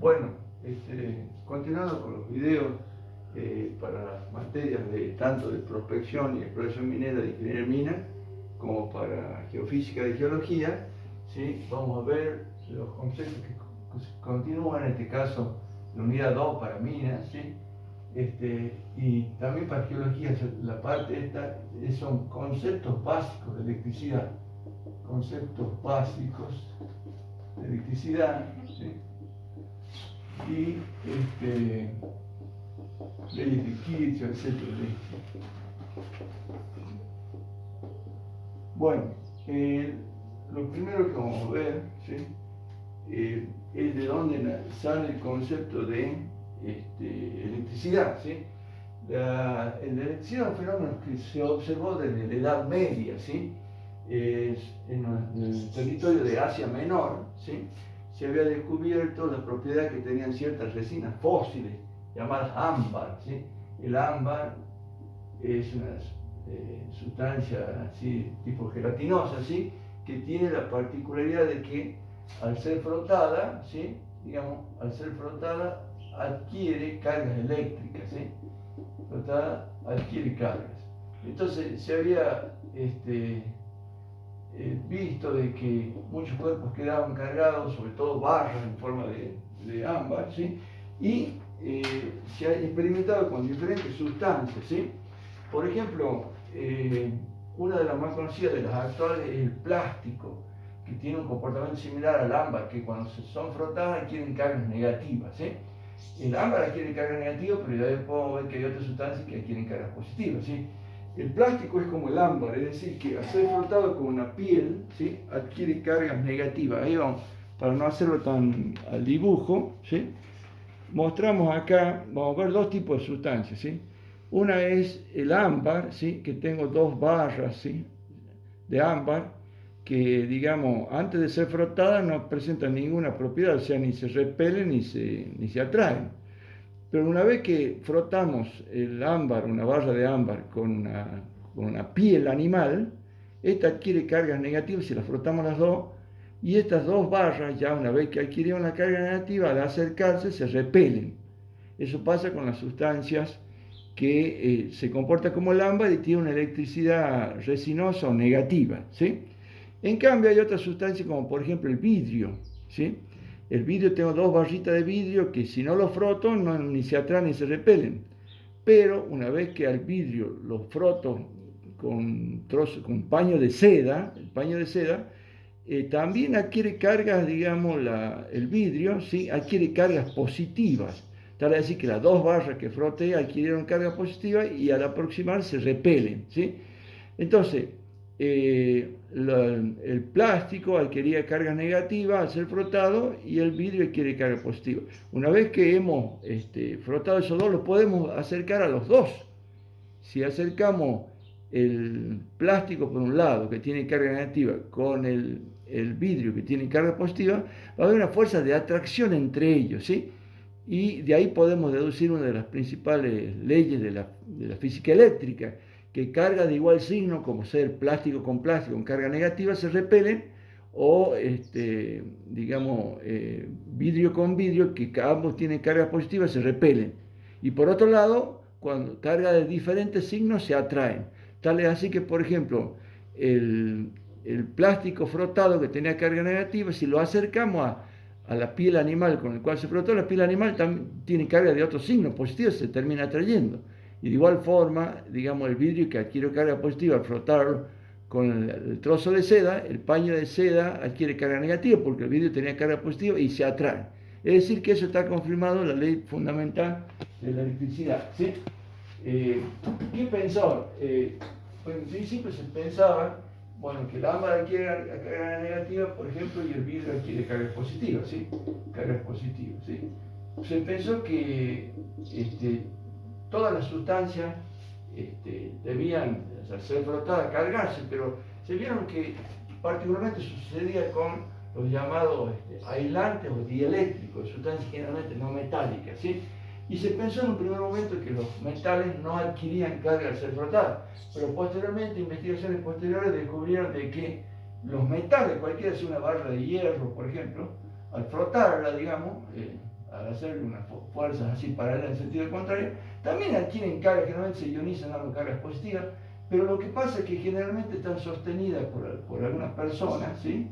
Bueno, continuando con los videos para materias tanto de prospección y exploración minera de ingeniería mina, como para geofísica y geología, ¿sí? Vamos a ver los conceptos que continúan, en este caso la unidad 2 para minas, ¿sí? Y también para geología, la parte esta son conceptos básicos de electricidad, conceptos básicos de electricidad, ¿sí? Y leyes de Kirchhoff, etc. Bueno, lo primero que vamos a ver, ¿sí? Es de dónde sale el concepto de electricidad, ¿sí? La electricidad es un fenómeno que se observó desde la Edad Media, ¿sí? En el territorio de Asia Menor, ¿sí? Se había descubierto la propiedad que tenían ciertas resinas fósiles llamadas ámbar, ¿sí? El ámbar es una sustancia así, tipo gelatinosa, ¿sí? Que tiene la particularidad de que al ser frotada, ¿sí? Digamos, al ser frotada adquiere cargas eléctricas, ¿sí? Frotada adquiere cargas. Entonces se había visto de que muchos cuerpos quedaban cargados, sobre todo barras en forma de ámbar, ¿sí? Y se ha experimentado con diferentes sustancias, ¿sí? Por ejemplo, una de las más conocidas de las actuales es el plástico, que tiene un comportamiento similar al ámbar, que cuando son frotadas adquieren cargas negativas, ¿sí? El ámbar adquiere cargas negativas, pero ya después podemos ver que hay otras sustancias que adquieren cargas positivas, ¿sí? El plástico es como el ámbar, es decir, que al ser frotado con una piel, ¿sí? Adquiere cargas negativas. Ahí vamos, para no hacerlo tan al dibujo, ¿sí? Mostramos acá, vamos a ver dos tipos de sustancias, ¿sí? Una es el ámbar, ¿sí? Que tengo dos barras, ¿sí? De ámbar, que digamos, antes de ser frotadas no presentan ninguna propiedad, o sea, ni se repelen ni se atraen. Pero una vez que frotamos el ámbar, una barra de ámbar, con una piel animal, esta adquiere cargas negativas si las frotamos las dos, y estas dos barras, ya una vez que adquirieron la carga negativa, al acercarse se repelen. Eso pasa con las sustancias que se comportan como el ámbar y tienen una electricidad resinosa o negativa, ¿sí? En cambio hay otras sustancias como por ejemplo el vidrio, ¿sí? El vidrio, tengo dos barritas de vidrio que si no lo froto ni se atraen ni se repelen. Pero una vez que al vidrio lo froto con paño de seda, el paño de seda, también adquiere cargas, digamos, el vidrio, ¿sí? Adquiere cargas positivas. Tal es decir que las dos barras que froté adquirieron cargas positivas y al aproximar se repelen, ¿sí? Entonces, el plástico adquiría cargas negativas al ser frotado y el vidrio adquiere carga positiva. Una vez que hemos frotado esos dos, los podemos acercar a los dos. Si acercamos el plástico por un lado, que tiene carga negativa, con el vidrio, que tiene carga positiva, va a haber una fuerza de atracción entre ellos, ¿sí? Y de ahí podemos deducir una de las principales leyes de la física eléctrica, que cargas de igual signo, como ser plástico con carga negativa, se repelen, o digamos vidrio con vidrio, que ambos tienen carga positiva, se repelen. Y por otro lado, cuando cargas de diferentes signos se atraen. Tal es así que, por ejemplo, el plástico frotado que tenía carga negativa, si lo acercamos a la piel animal con el cual se frotó, la piel animal también tiene carga de otro signo positivo, se termina atrayendo. Y de igual forma, digamos, el vidrio que adquiere carga positiva al frotarlo con el trozo de seda, el paño de seda adquiere carga negativa porque el vidrio tenía carga positiva y se atrae. Es decir, que eso está confirmado en la ley fundamental de la electricidad, ¿sí? ¿Qué pensó? Pues en principio se pensaba, bueno, que el ámbar adquiere carga negativa, por ejemplo, y el vidrio adquiere cargas positivas, ¿sí? Cargas positivas, ¿sí? Se pensó que todas las sustancias debían, al ser frotadas, cargarse, pero se vieron que particularmente sucedía con los llamados aislantes o dieléctricos, sustancias generalmente no metálicas, ¿sí? Y se pensó en un primer momento que los metales no adquirían carga al ser frotados, pero posteriormente, investigaciones posteriores descubrieron de que los metales, cualquiera sea una barra de hierro, por ejemplo, al frotarla, digamos, al hacer unas fuerzas así paralelas en sentido contrario, también adquieren cargas, generalmente se ionizan dando cargas positivas, pero lo que pasa es que generalmente están sostenidas por algunas personas, ¿sí?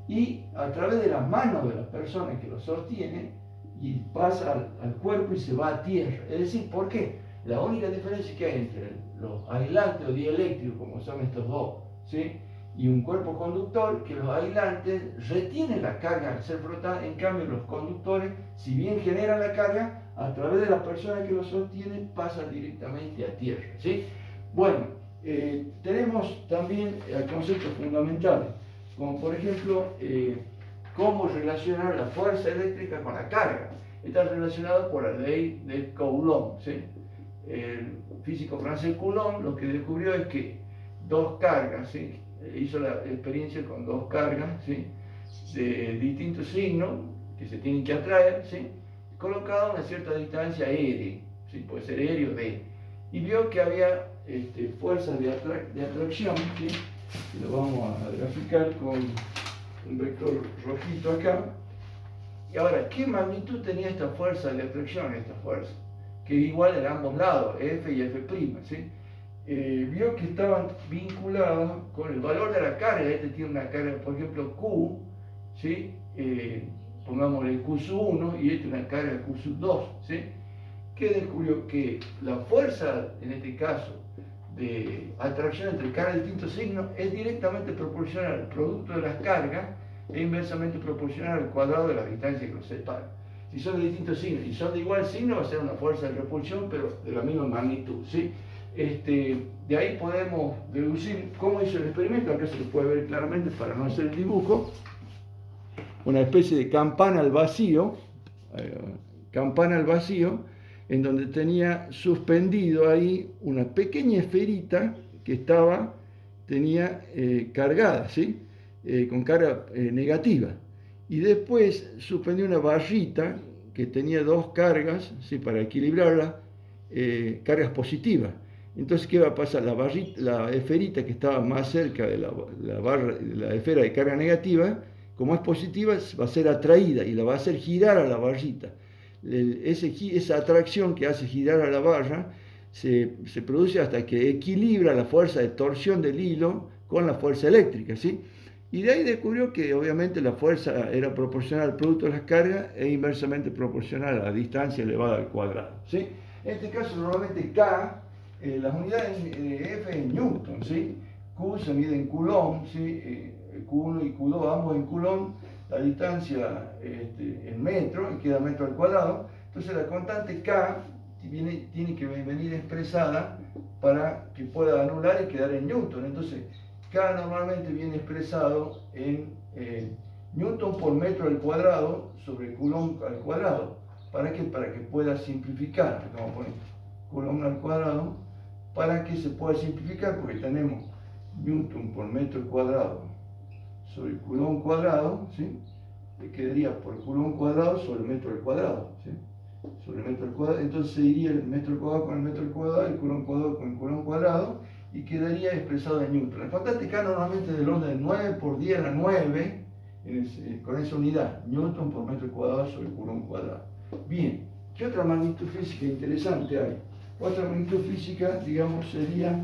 Y a través de las manos de las personas que lo sostienen, y pasa al cuerpo y se va a tierra. Es decir, ¿por qué? La única diferencia que hay entre los aislantes o dieléctricos, como son estos dos, ¿sí? Y un cuerpo conductor, que los aislantes retienen la carga al ser frotada, en cambio los conductores, si bien generan la carga, a través de la persona que lo sostiene, pasan directamente a tierra, ¿sí? Bueno, tenemos también conceptos fundamentales, como por ejemplo, cómo relacionar la fuerza eléctrica con la carga. Está relacionado por la ley de Coulomb, ¿sí? El físico francés Coulomb lo que descubrió es que dos cargas, ¿sí? Hizo la experiencia con dos cargas, ¿sí? De distintos signos que se tienen que atraer, ¿sí? Colocadas a una cierta distancia R, ¿sí? Puede ser R o D, y vio que había fuerzas de atracción, ¿sí? Y lo vamos a graficar con un vector rojito acá. Y ahora, ¿qué magnitud tenía esta fuerza de atracción, esta fuerza? Que es igual en ambos lados, F y F', ¿sí? Vio que estaban vinculados con el valor de la carga. Este tiene una carga, por ejemplo, Q, ¿sí? Pongámosle Q sub 1 y este una carga Q sub 2, ¿sí? Que descubrió que la fuerza, en este caso, de atracción entre cargas de distintos signos es directamente proporcional al producto de las cargas e inversamente proporcional al cuadrado de la distancia que los separa. Si son de distintos signos y son de igual signo, va a ser una fuerza de repulsión, pero de la misma magnitud, ¿sí? De ahí podemos deducir cómo hizo el experimento. Acá se lo puede ver claramente para no hacer el dibujo. Una especie de campana al vacío, en donde tenía suspendido ahí una pequeña esferita que tenía cargada, ¿sí? Con carga negativa. Y después suspendió una barrita que tenía dos cargas, ¿sí? Para equilibrarla, cargas positivas. Entonces, ¿qué va a pasar? La esferita que estaba más cerca de la esfera de carga negativa, como es positiva, va a ser atraída y la va a hacer girar a la barrita. Esa atracción que hace girar a la barra se produce hasta que equilibra la fuerza de torsión del hilo con la fuerza eléctrica, ¿sí? Y de ahí descubrió que obviamente la fuerza era proporcional al producto de las cargas e inversamente proporcional a la distancia elevada al cuadrado, ¿sí? En este caso normalmente K, las unidades de F en Newton, ¿sí? Q se mide en Coulomb, ¿sí? Q1 y Q2 ambos en Coulomb, la distancia en metro y queda metro al cuadrado. Entonces la constante K tiene que venir expresada para que pueda anular y quedar en Newton. Entonces K normalmente viene expresado en Newton por metro al cuadrado sobre Coulomb al cuadrado. ¿Para qué? Para que pueda simplificar. Vamos a poner Coulomb al cuadrado para que se pueda simplificar, porque tenemos Newton por metro cuadrado sobre Coulomb cuadrado, ¿sí? Que quedaría por Coulomb cuadrado sobre metro al cuadrado, ¿sí? Sobre metro al cuadrado, entonces se iría el metro al cuadrado con el metro al cuadrado, el Coulomb cuadrado con el Coulomb cuadrado, y quedaría expresado en Newton. La constante K normalmente es del orden de 9 por 10 a la 9, con esa unidad, Newton por metro cuadrado sobre Coulomb cuadrado. Bien, ¿qué otra magnitud física interesante hay? Otra magnitud física, digamos, sería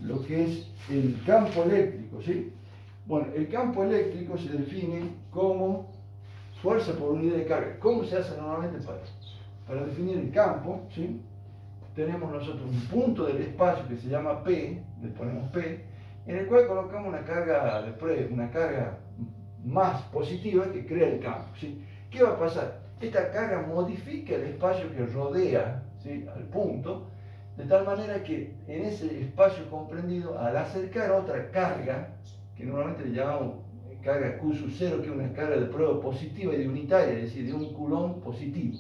lo que es el campo eléctrico, ¿sí? Bueno, el campo eléctrico se define como fuerza por unidad de carga. ¿Cómo se hace normalmente para definir el campo? ¿Sí? Tenemos nosotros un punto del espacio que se llama P, le ponemos P, en el cual colocamos una carga más positiva que crea el campo, ¿sí? ¿Qué va a pasar? Esta carga modifica el espacio que rodea, ¿sí?, al punto, de tal manera que en ese espacio comprendido, al acercar otra carga, que normalmente le llamamos carga Q sub 0, que es una carga de prueba positiva y de unitaria, es decir, de un Coulomb positivo,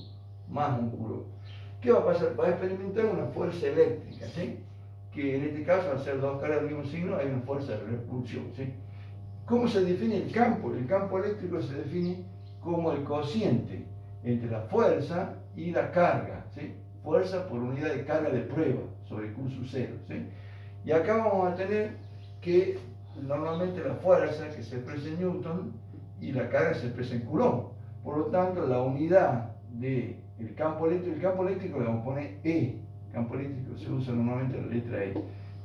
más un Coulomb. ¿Qué va a pasar? Va a experimentar una fuerza eléctrica, ¿sí? Que en este caso, al ser dos cargas del mismo signo, hay una fuerza de repulsión, ¿sí? ¿Cómo se define el campo? El campo eléctrico se define como el cociente entre la fuerza y la carga, ¿sí? Fuerza por unidad de carga de prueba sobre Q sub 0, ¿sí? Y acá vamos a tener que normalmente la fuerza que se expresa en Newton y la carga se expresa en Coulomb. Por lo tanto, la unidad del campo eléctrico. El campo eléctrico le vamos a poner E. El campo eléctrico se usa normalmente la letra E.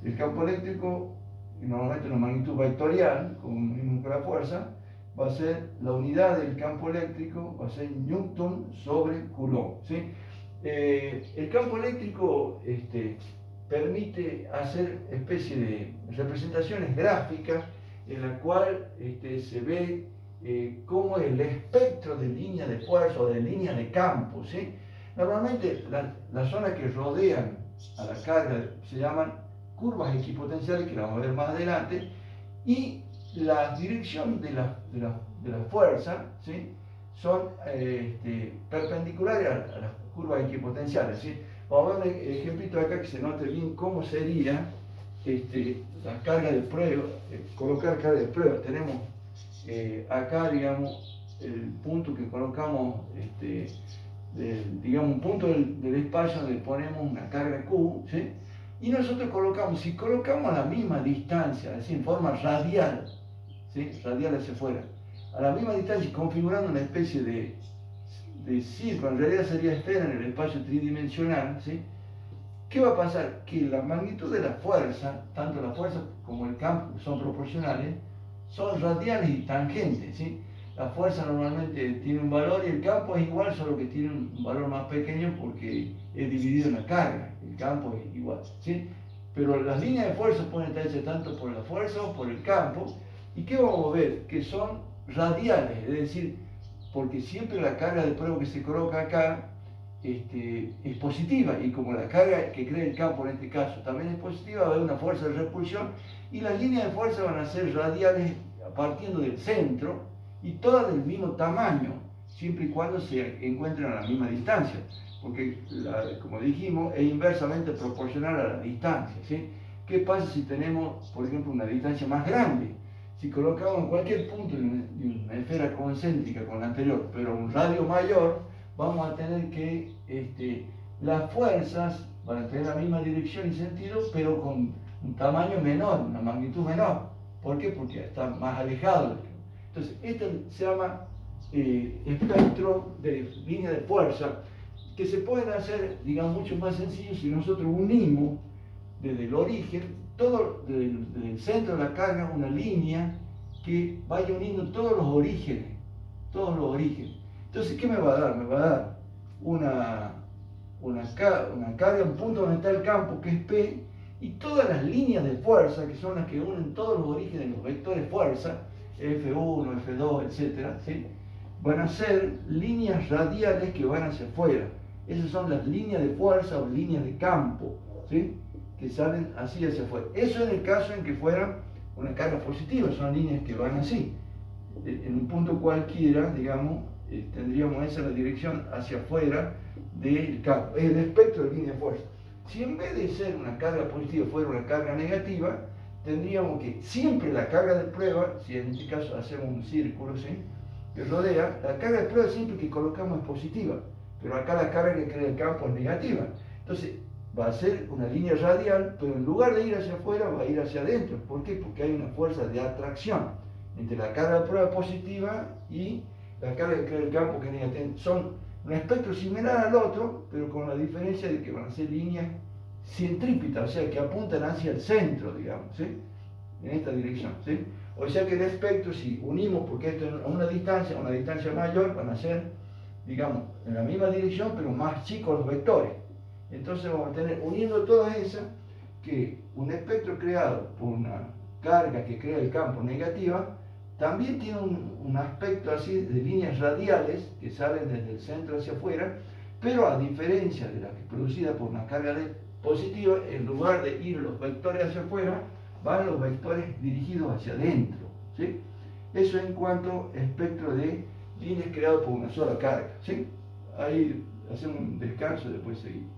El campo eléctrico, normalmente una magnitud vectorial, como mismo que la fuerza, va a ser la unidad del campo eléctrico, va a ser Newton sobre Coulomb, ¿sí? El campo eléctrico permite hacer especie de representaciones gráficas en la cual se ve cómo el espectro de línea de fuerza o de línea de campo, ¿sí? Normalmente las zonas que rodean a la carga se llaman curvas equipotenciales, que la vamos a ver más adelante, y la dirección de la fuerza, ¿sí? Son perpendiculares a las curvas equipotenciales, ¿sí? Vamos a ver un ejemplito acá que se note bien cómo sería la carga de prueba, colocar carga de prueba. Tenemos acá, digamos, el punto que colocamos, digamos, un punto del espacio donde ponemos una carga Q, ¿sí? Y nosotros colocamos, si colocamos a la misma distancia, es decir, en forma radial, ¿sí? Radial hacia afuera, a la misma distancia, configurando una especie de círculo, en realidad sería esfera en el espacio tridimensional, ¿sí? ¿Qué va a pasar? Que la magnitud de la fuerza, tanto la fuerza como el campo son proporcionales, son radiales y tangentes, ¿sí? La fuerza normalmente tiene un valor y el campo es igual, solo que tiene un valor más pequeño porque es dividido en la carga. El campo es igual, ¿sí? Pero las líneas de fuerza pueden estar hechas tanto por la fuerza o por el campo. ¿Y qué vamos a ver? Que son radiales, es decir, porque siempre la carga de prueba que se coloca acá es positiva, y como la carga que crea el campo en este caso también es positiva, va a haber una fuerza de repulsión y las líneas de fuerza van a ser radiales partiendo del centro y todas del mismo tamaño, siempre y cuando se encuentren a la misma distancia, porque como dijimos, es inversamente proporcional a la distancia, ¿sí? ¿Qué pasa si tenemos, por ejemplo, una distancia más grande? Si colocamos en cualquier punto de una esfera concéntrica con la anterior, pero un radio mayor, vamos a tener que las fuerzas van a tener la misma dirección y sentido, pero con un tamaño menor, una magnitud menor. ¿Por qué? Porque está más alejado. Entonces, esto se llama espectro de línea de fuerza, que se pueden hacer, digamos, mucho más sencillo si nosotros unimos desde el origen, todo desde el centro de la carga, una línea que vaya uniendo todos los orígenes, todos los orígenes. Entonces, ¿qué me va a dar? Me va a dar una carga, un punto donde está el campo, que es P, y todas las líneas de fuerza, que son las que unen todos los orígenes, los vectores fuerza, F1, F2, etc., ¿sí? Van a ser líneas radiales que van hacia afuera. Esas son las líneas de fuerza o líneas de campo, ¿sí? Que salen así hacia afuera. Eso en el caso en que fuera una carga positiva, son líneas que van así. En un punto cualquiera, digamos, tendríamos esa la dirección hacia afuera del campo. Es el espectro de línea de fuerza. Si en vez de ser una carga positiva fuera una carga negativa, tendríamos que siempre la carga de prueba, si en este caso hacemos un círculo, ¿sí?, que rodea, la carga de prueba siempre que colocamos es positiva, pero acá la carga que crea el campo es negativa. Entonces va a ser una línea radial, pero en lugar de ir hacia afuera va a ir hacia adentro. ¿Por qué? Porque hay una fuerza de atracción entre la carga de prueba positiva y la carga que crea el campo, que es negativa. Son un espectro similar al otro, pero con la diferencia de que van a ser líneas centrípetas, o sea, que apuntan hacia el centro, digamos, ¿sí?, en esta dirección, ¿sí? O sea que el espectro, si unimos, porque esto es a una distancia mayor, van a ser, digamos, en la misma dirección, pero más chicos los vectores. Entonces vamos a tener, uniendo todas esas, que un espectro creado por una carga que crea el campo negativa, también tiene un aspecto así de líneas radiales que salen desde el centro hacia afuera, pero a diferencia de la que es producida por una carga positiva, en lugar de ir los vectores hacia afuera, van los vectores dirigidos hacia adentro, ¿sí? Eso en cuanto a espectro de líneas creadas por una sola carga, ¿sí? Ahí hacemos un descanso y después seguimos.